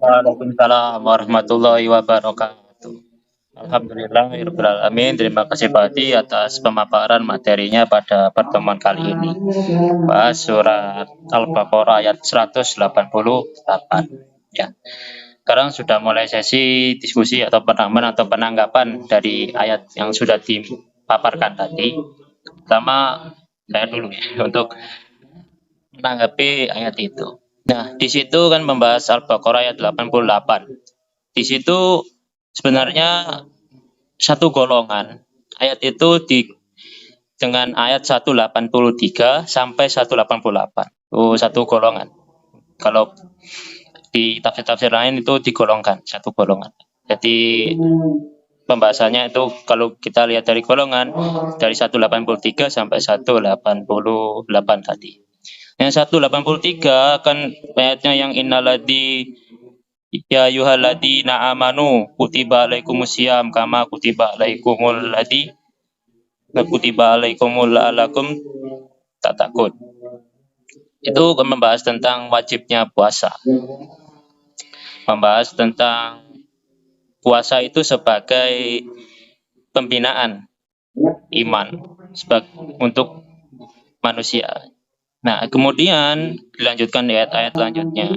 Waalaikumsalam warahmatullahi wabarakatuh. Alhamdulillahirabbil alamin. Terima kasih Pak Adi atas pemaparan materinya pada pertemuan kali ini. Bahas surat Al-Baqarah ayat 188. Ya. Sekarang sudah mulai sesi diskusi atau penanggapan dari ayat yang sudah dipaparkan tadi. Pertama, saya dulu ya untuk menanggapi ayat itu. Nah, di situ kan membahas Al-Baqarah ayat 88. Di situ sebenarnya satu golongan. Ayat itu dengan ayat 183 sampai 188. Oh, satu golongan. Kalau di tafsir-tafsir lain itu digolongkan, satu golongan. Jadi pembahasannya itu kalau kita lihat dari golongan dari 183 sampai 188 tadi. Yang 183 kan ayatnya yang innaladi ya yuhalladina amanu kutiba alaikumusiyam kama kutiba alaikumul ladi kutiba alaikumul alakum tatakun. Itu membahas tentang wajibnya puasa. Membahas tentang puasa itu sebagai pembinaan iman untuk manusia. Nah, kemudian dilanjutkan di ayat-ayat selanjutnya.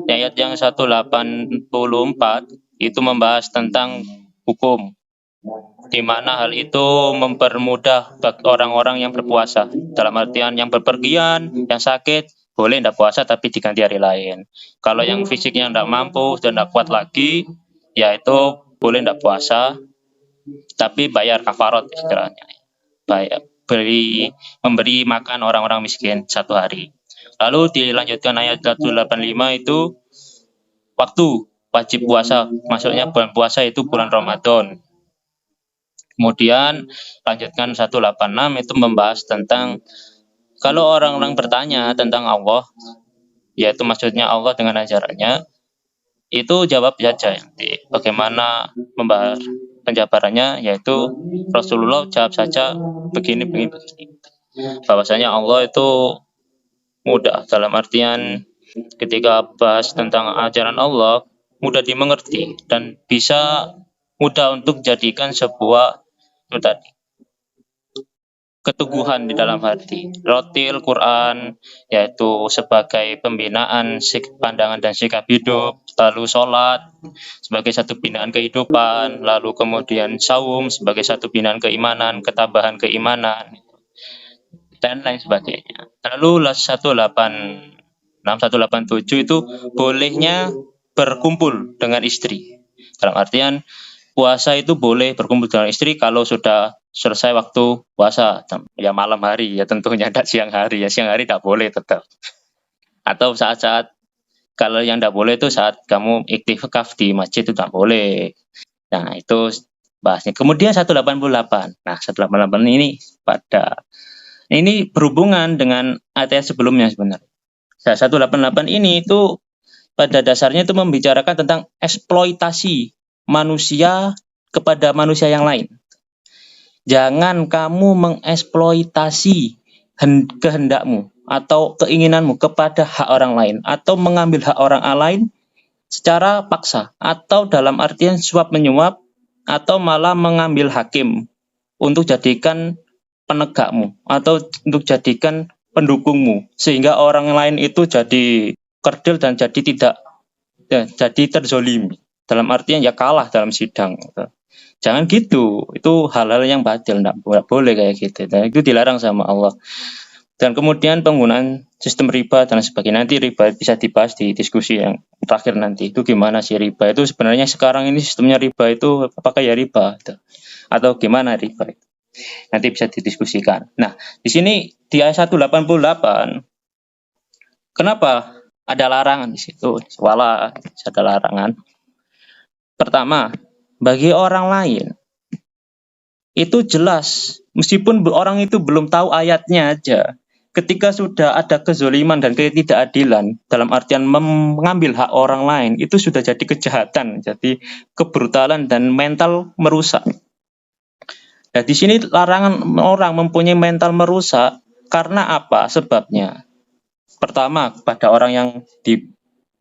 Di ayat yang 184 itu membahas tentang hukum, di mana hal itu mempermudah bagi orang-orang yang berpuasa. Dalam artian yang berpergian, yang sakit, boleh tidak puasa tapi diganti hari lain. Kalau yang fisiknya tidak mampu dan tidak kuat lagi, ya itu boleh tidak puasa, tapi bayar kafarat istilahnya. Bayar memberi makan orang-orang miskin satu hari. Lalu dilanjutkan ayat 185 itu waktu wajib puasa, maksudnya bulan puasa itu bulan Ramadan. Kemudian lanjutkan 186 itu membahas tentang kalau orang-orang bertanya tentang Allah, yaitu maksudnya Allah dengan ajarannya, itu jawab saja. Bagaimana membahas penjabarannya, yaitu Rasulullah jawab saja begini. Bahwasanya Allah itu mudah, dalam artian ketika bahas tentang ajaran Allah mudah dimengerti dan bisa mudah untuk jadikan sebuah itu tadi keteguhan di dalam hati. Rotil Quran yaitu sebagai pembinaan pandangan dan sikap hidup, lalu sholat sebagai satu binaan kehidupan, lalu kemudian saum sebagai satu binaan keimanan, ketabahan keimanan, dan lain sebagainya. Lalu 187 itu bolehnya berkumpul dengan istri. Dalam artian puasa itu boleh berkumpul dengan istri kalau sudah selesai waktu puasa, ya malam hari ya tentunya, tidak siang hari ya, siang hari tidak boleh tetap. Atau saat-saat kalau yang tidak boleh itu saat kamu iktikaf di masjid itu tidak boleh. Nah itu bahasnya. Kemudian 188. Nah 188 ini berhubungan dengan ayat sebelumnya sebenarnya. 188 ini itu pada dasarnya itu membicarakan tentang eksploitasi manusia kepada manusia yang lain. Jangan kamu mengeksploitasi kehendakmu atau keinginanmu kepada hak orang lain, atau mengambil hak orang lain secara paksa, atau dalam artian suap menyuap, atau malah mengambil hakim untuk jadikan penegakmu atau untuk jadikan pendukungmu, sehingga orang lain itu jadi kerdil dan jadi terzolimi. Dalam artian ya kalah dalam sidang. Jangan gitu, itu hal-hal yang batil, tidak boleh kayak gitu. Dan itu dilarang sama Allah. Dan kemudian penggunaan sistem riba dan sebagainya, nanti riba bisa dibahas di diskusi yang terakhir nanti. Itu gimana sih riba itu sebenarnya sekarang ini sistemnya riba itu apakah ya riba atau gimana riba itu? Nanti bisa didiskusikan. Nah, di sini di ayat 188 kenapa ada larangan di situ? Wala ada larangan. Pertama, bagi orang lain itu jelas, meskipun orang itu belum tahu ayatnya aja, ketika sudah ada kezoliman dan ketidakadilan dalam artian mengambil hak orang lain, itu sudah jadi kejahatan, jadi kebrutalan dan mental merusak. Nah, di sini larangan orang mempunyai mental merusak karena apa? Sebabnya pertama, pada orang yang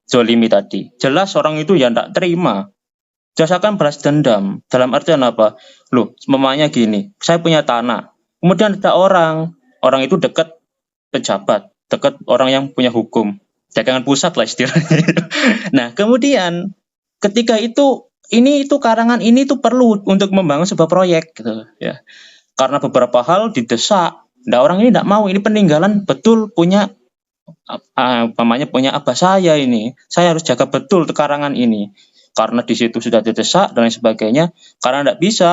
zolimi tadi. Jelas orang itu ya tidak terima. Jelas akan balas dendam. Dalam artian apa? Loh, memangnya gini, saya punya tanah. Kemudian ada orang itu dekat pejabat, dekat orang yang punya hukum. Dagangan pusat lah istilahnya. Nah, kemudian ketika itu karangan ini tuh perlu untuk membangun sebuah proyek gitu ya. Karena beberapa hal didesak. Nah, orang ini tidak mau, ini peninggalan betul punya punya abah saya ini. Saya harus jaga betul karangan ini. Karena di situ sudah didesak dan lain sebagainya. Karena tidak bisa,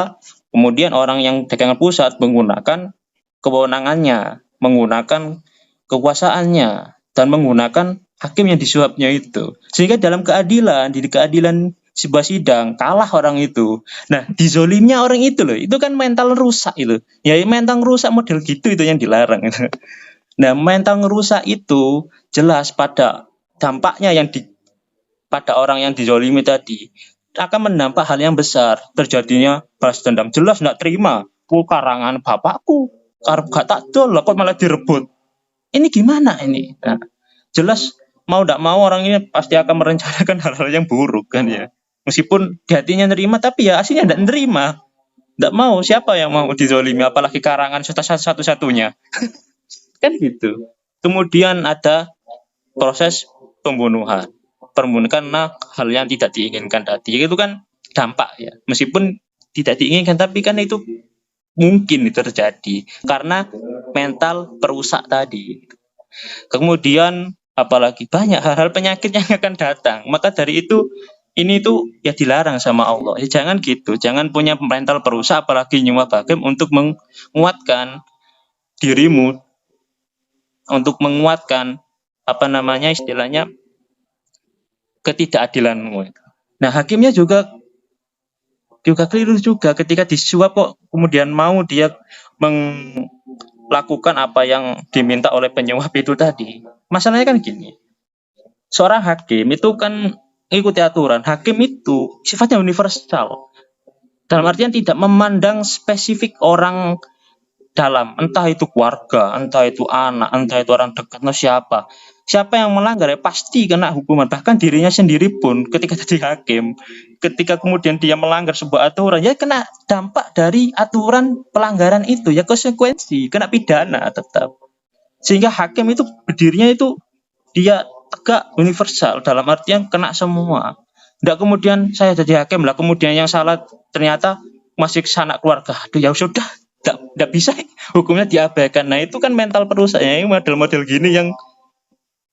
kemudian orang yang dagangan pusat menggunakan kewenangannya, menggunakan kekuasaannya, dan menggunakan hakim yang disuapnya itu. Sehingga dalam keadilan, di keadilan sebuah sidang, kalah orang itu. Nah, dizolimnya orang itu loh, itu kan mental rusak itu. Ya mental rusak model gitu itu yang dilarang. Nah, mental rusak itu jelas pada dampaknya pada orang yang dizolimi tadi akan mendampak hal yang besar, terjadinya balas dendam. Jelas tidak terima, karangan bapakku, gak tak dol, kok malah direbut. Ini gimana ini? Nah, jelas mau tidak mau orang ini pasti akan merencanakan hal-hal yang buruk kan ya. Meskipun di hatinya nerima, tapi ya aslinya tidak nerima. Tidak mau, siapa yang mau dizolimi, apalagi karangan satu-satunya. Kan gitu. Kemudian ada proses pembunuhan. Pembunuhan karena hal yang tidak diinginkan tadi. Itu kan dampak ya. Meskipun tidak diinginkan, tapi kan itu mungkin terjadi karena mental perusak tadi. Kemudian apalagi banyak hal-hal penyakit yang akan datang. Maka dari itu ini tuh ya dilarang sama Allah. Ya jangan gitu, jangan punya mental perusak apalagi nyawa hakim untuk menguatkan dirimu, untuk menguatkan istilahnya ketidakadilanmu. Nah, hakimnya juga keliru juga ketika disuap kok kemudian mau dia melakukan apa yang diminta oleh penyuap itu tadi. Masalahnya kan gini, seorang hakim itu kan ikuti aturan. Hakim itu sifatnya universal. Dalam artian tidak memandang spesifik orang dalam, entah itu keluarga, entah itu anak, entah itu orang dekat, siapa. Siapa yang melanggar ya pasti kena hukuman. Bahkan dirinya sendiri pun ketika jadi hakim, ketika kemudian dia melanggar sebuah aturan, ya kena dampak dari aturan pelanggaran itu, ya konsekuensi, kena pidana tetap. Sehingga hakim itu berdirinya itu dia tegak universal dalam artian kena semua. Tidak kemudian saya jadi hakim lah, kemudian yang salah ternyata masih sanak keluarga. Aduh ya sudah, tidak bisa hukumnya diabaikan. Nah itu kan mental perusaknya, model-model gini yang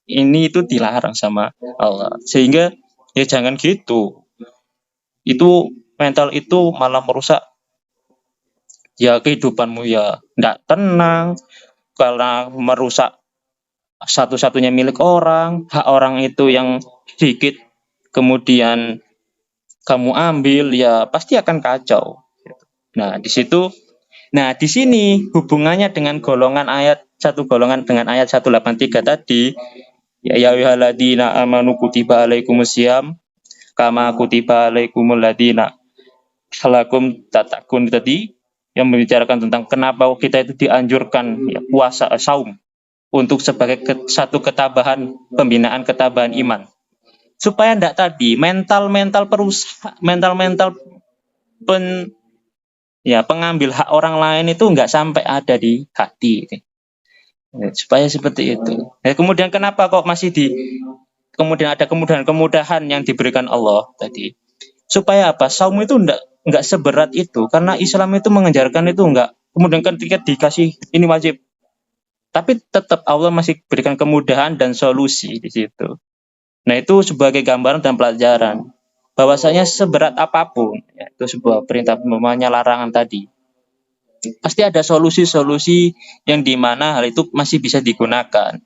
ini itu dilarang sama Allah. Sehingga ya jangan gitu. Itu mental itu malah merusak ya kehidupanmu, ya tidak tenang karena merusak satu-satunya milik orang, hak orang itu yang sedikit kemudian kamu ambil, ya pasti akan kacau. Nah, di sini hubungannya dengan golongan dengan ayat 183 tadi. Ya ayyuhalladzina amanu kutiba alaikumusiyam kama kutiba alaikumul ladzina khalakum tatakun tadi, yang membicarakan tentang kenapa kita itu dianjurkan ya, puasa saum untuk sebagai satu ketabahan, pembinaan ketabahan iman. Supaya ndak tadi mental perusak, mental pengambil hak orang lain itu nggak sampai ada di hati. Supaya seperti itu. Ya, kemudian kenapa kok kemudian ada kemudahan yang diberikan Allah tadi? Supaya apa? Saum itu enggak seberat itu, karena Islam itu mengajarkan itu enggak. Kemudian ketika dikasih ini wajib, tapi tetap Allah masih berikan kemudahan dan solusi di situ. Nah, itu sebagai gambaran dan pelajaran bahwasanya seberat apapun, ya, itu sebuah perintah memangnya larangan tadi, pasti ada solusi-solusi yang dimana hal itu masih bisa digunakan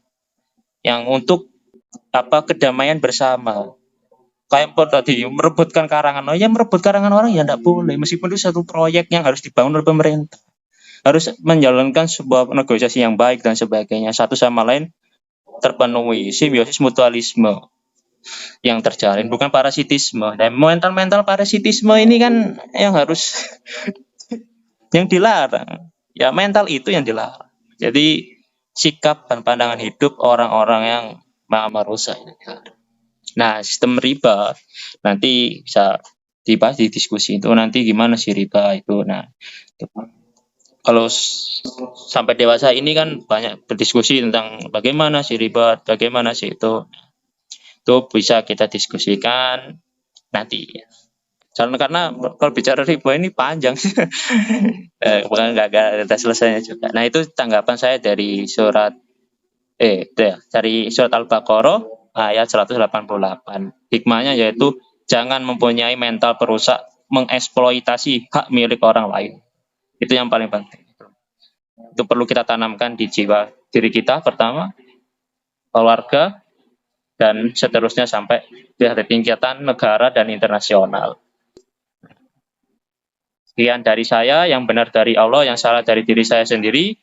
yang untuk kedamaian bersama. Kayak tadi merebutkan karangan, merebut karangan orang ya tidak boleh, meskipun itu satu proyek yang harus dibangun oleh pemerintah, harus menjalankan sebuah negosiasi yang baik dan sebagainya, satu sama lain terpenuhi, simbiosis mutualisme yang terjalin, bukan parasitisme. Dan mental parasitisme ini kan yang harus yang dilarang. Ya mental itu yang dilarang. Jadi sikap dan pandangan hidup orang-orang yang maha merusak. Nah, sistem riba nanti bisa dibahas di diskusi itu nanti gimana sih riba itu. Nah, kalau sampai dewasa ini kan banyak berdiskusi tentang bagaimana sih riba, bagaimana sih itu bisa kita diskusikan nanti. Karena kalau bicara riba ini panjang, bukan nggak ada selesainya juga. Nah itu tanggapan saya dari dari surat Al-Baqarah ayat 188. Hikmahnya yaitu jangan mempunyai mental perusak mengeksploitasi hak milik orang lain. Itu yang paling penting. Itu perlu kita tanamkan di jiwa diri kita pertama, keluarga, dan seterusnya sampai di tingkatan negara dan internasional. Sekian dari saya, yang benar dari Allah, yang salah dari diri saya sendiri.